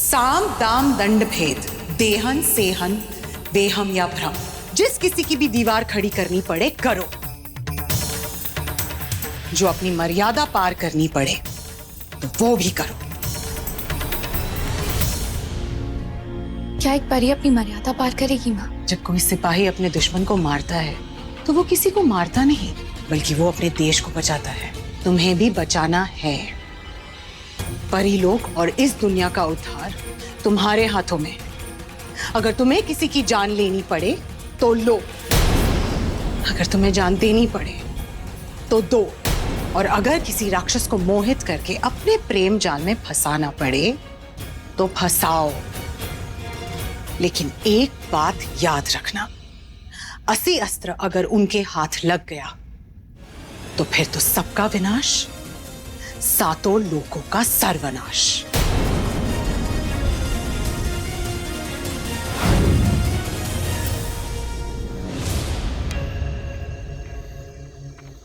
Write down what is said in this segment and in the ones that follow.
साम दाम दंड भेद, देहन सेहन, वेहम या भ्रम, जिस किसी की भी दीवार खड़ी करनी पड़े करो। जो अपनी मर्यादा पार करनी पड़े तो वो भी करो। क्या एक परी अपनी मर्यादा पार करेगी माँ? जब कोई सिपाही अपने दुश्मन को मारता है तो वो किसी को मारता नहीं, बल्कि वो अपने देश को बचाता है। तुम्हें भी बचाना है। परीलोक और इस दुनिया का उद्धार तुम्हारे हाथों में। अगर तुम्हें किसी की जान लेनी पड़े तो लो, अगर तुम्हें जान देनी पड़े तो दो, और अगर किसी राक्षस को मोहित करके अपने प्रेम जाल में फंसाना पड़े तो फंसाओ। लेकिन एक बात याद रखना, 80 अस्त्र अगर उनके हाथ लग गया तो फिर तो सबका विनाश, सातों लोकों का सर्वनाश।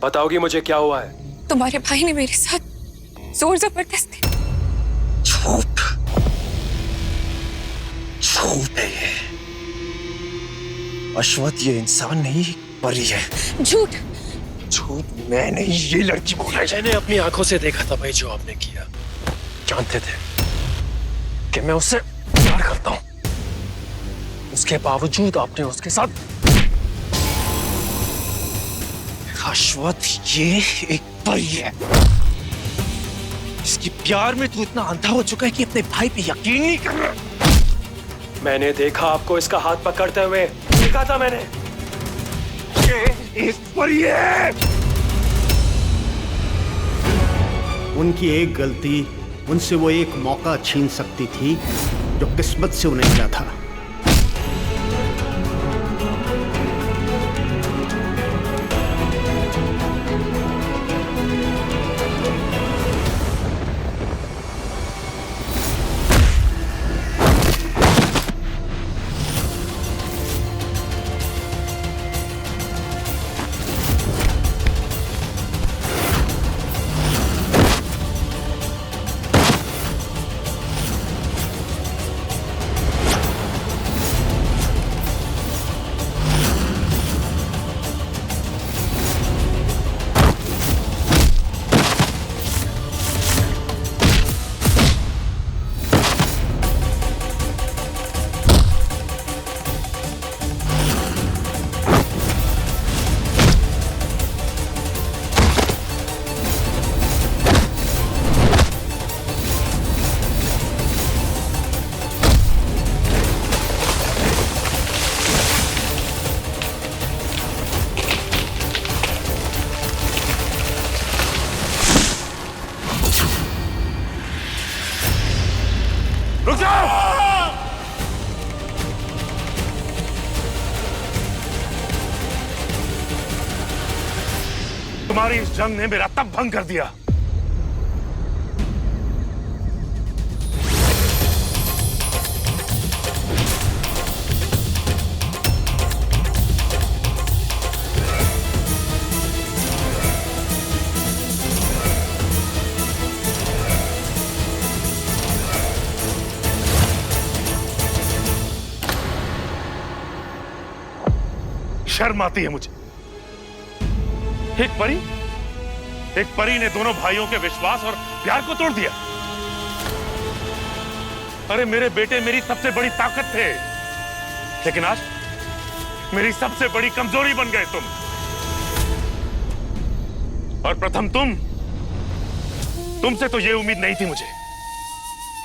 बताओगी मुझे क्या हुआ है? तुम्हारे भाई ने मेरे साथ जोर जबरदस्ती। झूठ झूठ है ये। अश्वथ ये इंसान नहीं परी है। झूठ झूठ मैं नहीं, ये लड़की बोल रही है। मैंने अपनी आंखों से देखा था भाई जो आपने किया। जानते थे कि मैं उससे प्यार करता हूं, उसके बावजूद आपने उसके साथ। अश्वथ ये एक परी है। इसकी प्यार में तू इतना अंधा हो चुका है कि अपने भाई पे यकीन नहीं कर रहा। मैंने देखा आपको इसका हाथ पकड़ते हुए, देखा था मैंने। ये एक परी है। उनकी एक गलती उनसे वो एक मौका छीन सकती थी जो किस्मत से उन्हें मिला था। रुक जाओ! तुम्हारी इस जंग ने मेरा तप भंग कर दिया। शर्म आती है मुझे। एक परी ने दोनों भाइयों के विश्वास और प्यार को तोड़ दिया। अरे मेरे बेटे मेरी सबसे बड़ी ताकत थे, लेकिन आज मेरी सबसे बड़ी कमजोरी बन गए तुम। और प्रथम तुमसे तो यह उम्मीद नहीं थी मुझे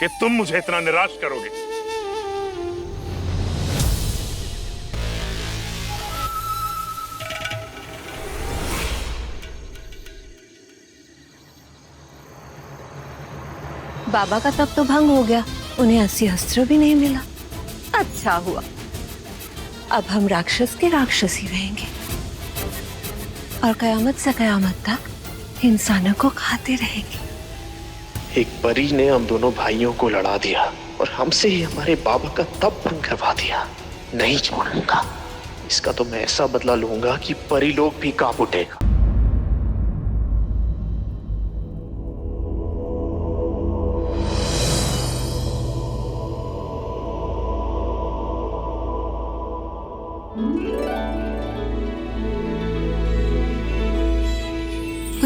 कि तुम मुझे इतना निराश करोगे। बाबा का तप तो भंग हो गया, उन्हें 80 अस्त्र भी नहीं मिला। अच्छा हुआ, अब हम राक्षस के राक्षस ही रहेंगे और कयामत से कयामत तक इंसानों को खाते रहेंगे। एक परी ने हम दोनों भाइयों को लड़ा दिया और हमसे ही हमारे बाबा का तप भंग करवा दिया। नहीं छोड़ूंगा, इसका तो मैं ऐसा बदला लूंगा कि परी लोग भी कांप उठेगा।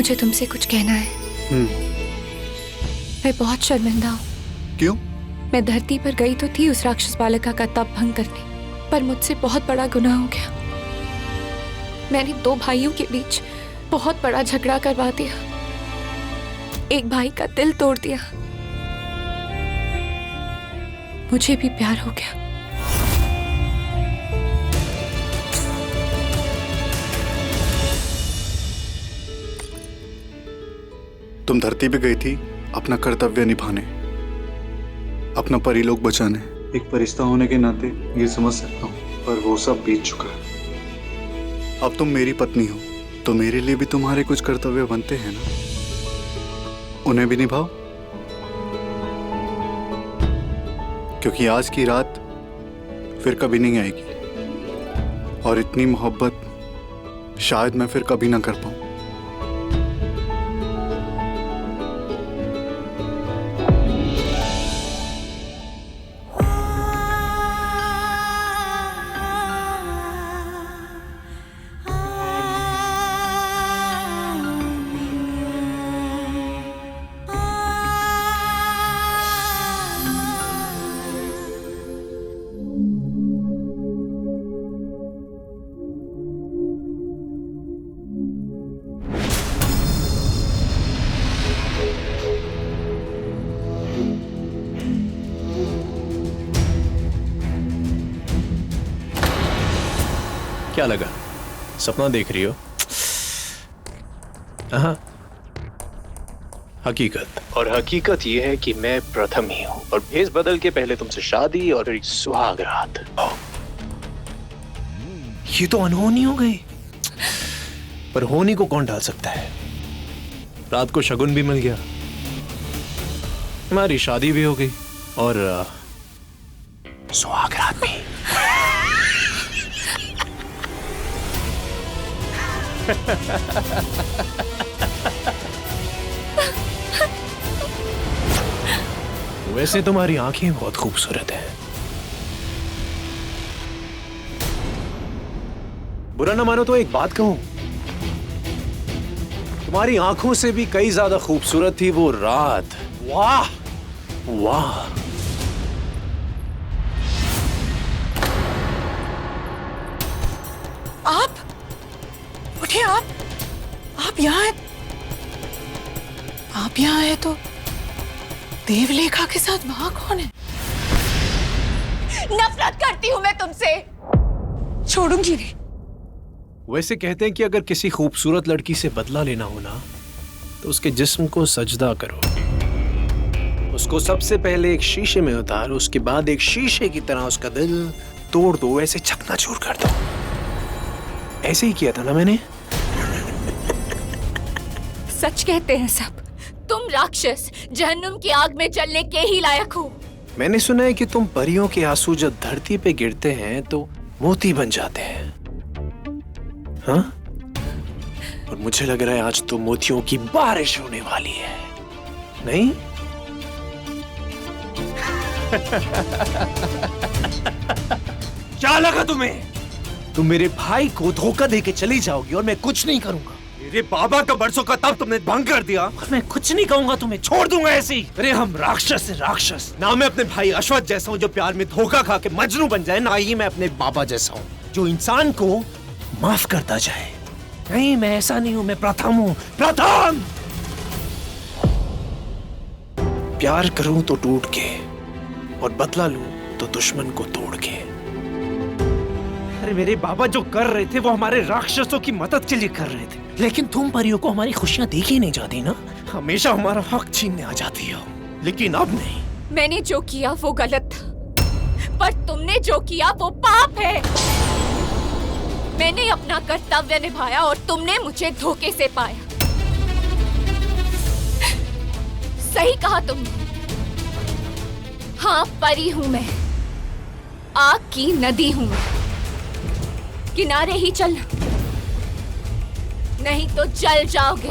मुझे तुमसे कुछ कहना है। मैं बहुत शर्मिंदा हूँ। क्यों? मैं धरती पर गई तो थी उस राक्षस बालिका का तप भंग करने, पर मुझसे बहुत बड़ा गुनाह हो गया। मैंने दो भाइयों के बीच बहुत बड़ा झगड़ा करवा दिया। एक भाई का दिल तोड़ दिया। मुझे भी प्यार हो गया। तुम धरती पे गई थी अपना कर्तव्य निभाने, अपना परिलोक बचाने। एक फरिश्ता होने के नाते ये समझ सकता हूँ, पर वो सब बीत चुका है। अब तुम मेरी पत्नी हो तो मेरे लिए भी तुम्हारे कुछ कर्तव्य बनते हैं ना, उन्हें भी निभाओ। क्योंकि आज की रात फिर कभी नहीं आएगी और इतनी मोहब्बत शायद मैं फिर कभी ना कर पाऊं। क्या लगा? सपना देख रही हो? हाँ, हकीकत। और हकीकत ये है कि मैं प्रथम ही हूँ और भेष बदल के पहले तुमसे शादी और फिर सुहागरात। ये तो अनहोनी हो गई, पर होनी को कौन टाल सकता है? रात को शगुन भी मिल गया, हमारी शादी भी हो गई और सुहागरात भी। वैसे तुम्हारी आंखें बहुत खूबसूरत हैं। बुरा ना मानो तो एक बात कहूं, तुम्हारी आंखों से भी कई ज्यादा खूबसूरत थी वो रात। वाह वाह। आप उठिए। आप यहाँ हैं तो देवलेखा के साथ वहां कौन है? नफरत करती हूँ मैं तुमसे। छोड़ूंगी नहीं। वैसे कहते हैं कि अगर किसी खूबसूरत लड़की से बदला लेना हो ना, तो उसके जिस्म को सजदा करो, उसको सबसे पहले एक शीशे में उतारो, उसके बाद एक शीशे की तरह उसका दिल तोड़ दो, ऐसे चकनाचूर कर दो। ऐसे ही किया था ना मैंने। सच कहते हैं सब, तुम राक्षस जहन्नुम की आग में जलने के ही लायक हो। मैंने सुना है कि तुम परियों के आंसू जब धरती पे गिरते हैं तो मोती बन जाते हैं, हाँ? और मुझे लग रहा है आज तो मोतियों की बारिश होने वाली है, नहीं? क्या लगा तुम्हें? तुम मेरे भाई को धोखा देके चली जाओगी और मैं कुछ नहीं करूंगा। मेरे बाबा का बरसों का तब तुमने भंग कर दिया और मैं कुछ नहीं कहूंगा, तुम्हें छोड़ दूंगा ऐसे ही। अरे हम राक्षस हैं, राक्षस। ना मैं अपने भाई अश्वत्थ जैसा हूँ जो प्यार में धोखा खा के मजनू बन जाए, ना ही मैं अपने बाबा जैसा हूँ जो इंसान को माफ करता जाए। नहीं, मैं ऐसा नहीं हूँ, मैं प्रथम हूँ, प्रथम। प्यार करूं तो टूट के और बदला लूं तो दुश्मन को तोड़ के। अरे मेरे बाबा जो कर रहे थे वो हमारे राक्षसों की मदद के लिए कर रहे थे, लेकिन तुम परियों को हमारी खुशियां देखी नहीं जाती ना, हमेशा हमारा हक छीनने आ जाती हो। लेकिन अब नहीं। मैंने जो किया वो गलत था, पर तुमने जो किया वो पाप है। मैंने अपना कर्तव्य निभाया और तुमने मुझे धोखे से पाया। सही कहा तुमने। हाँ, परी हूं मैं, आग की नदी हूं मैं। किनारे ही चलना, नहीं तो जल जाओगे।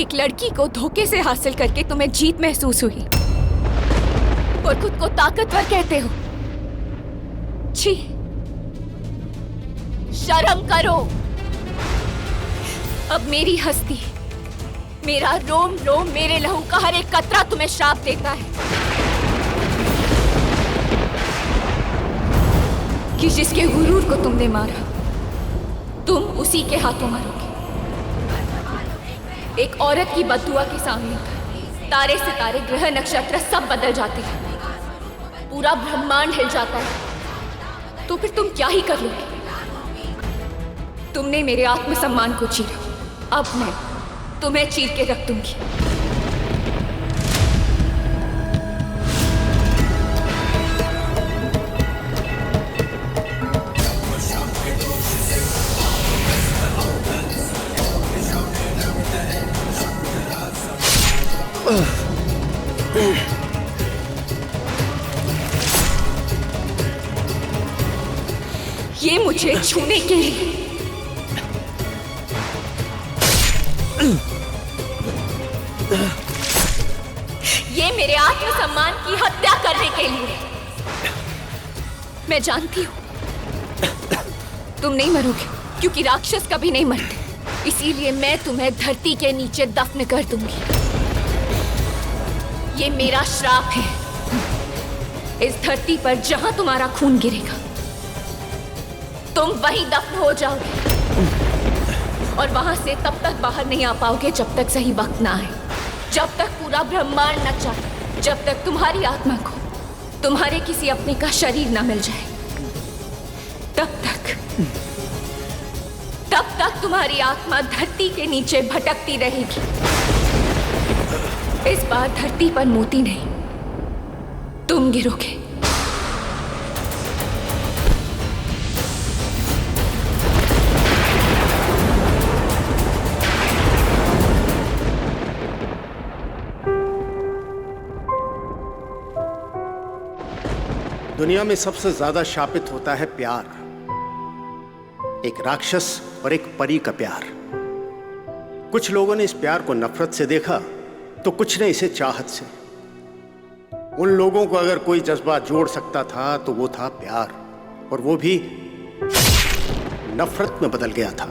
एक लड़की को धोखे से हासिल करके तुम्हें जीत महसूस हुई और खुद को ताकतवर कहते हो। छी, शर्म करो। अब मेरी हस्ती, मेरा रोम रोम, मेरे लहू का हर एक कतरा तुम्हें श्राप देता है कि जिसके गुरूर को तुमने मारा, तुम उसी के हाथों मरोगे। एक औरत की बददुआ के सामने तारे सितारे, ग्रह नक्षत्र सब बदल जाते हैं, पूरा ब्रह्मांड हिल जाता है, तो फिर तुम क्या ही कर लोगे? तुमने मेरे आत्मसम्मान को चीरा, अब मैं तुम्हें चीर के रख दूंगी। ये मुझे छूने के लिए, ये मेरे आत्मसम्मान की हत्या करने के लिए। मैं जानती हूं तुम नहीं मरोगे, क्योंकि राक्षस कभी नहीं मरते। इसीलिए मैं तुम्हें धरती के नीचे दफन कर दूंगी। ये मेरा श्राप है। इस धरती पर जहां तुम्हारा खून गिरेगा, तुम वहीं दफन हो जाओगे, और वहां से तब तक बाहर नहीं आ पाओगे जब तक सही वक्त ना आए, जब तक पूरा ब्रह्मांड न चाहे, जब तक तुम्हारी आत्मा को तुम्हारे किसी अपने का शरीर ना मिल जाए। तब तक तुम्हारी आत्मा धरती के नीचे भटकती रहेगी। इस बार धरती पर मोती नहीं, तुम गिरोगे। दुनिया में सबसे ज्यादा शापित होता है प्यार, एक राक्षस और एक परी का प्यार। कुछ लोगों ने इस प्यार को नफरत से देखा, तो कुछ ने इसे चाहत से। उन लोगों को अगर कोई जज्बा जोड़ सकता था तो वो था प्यार, और वो भी नफरत में बदल गया था।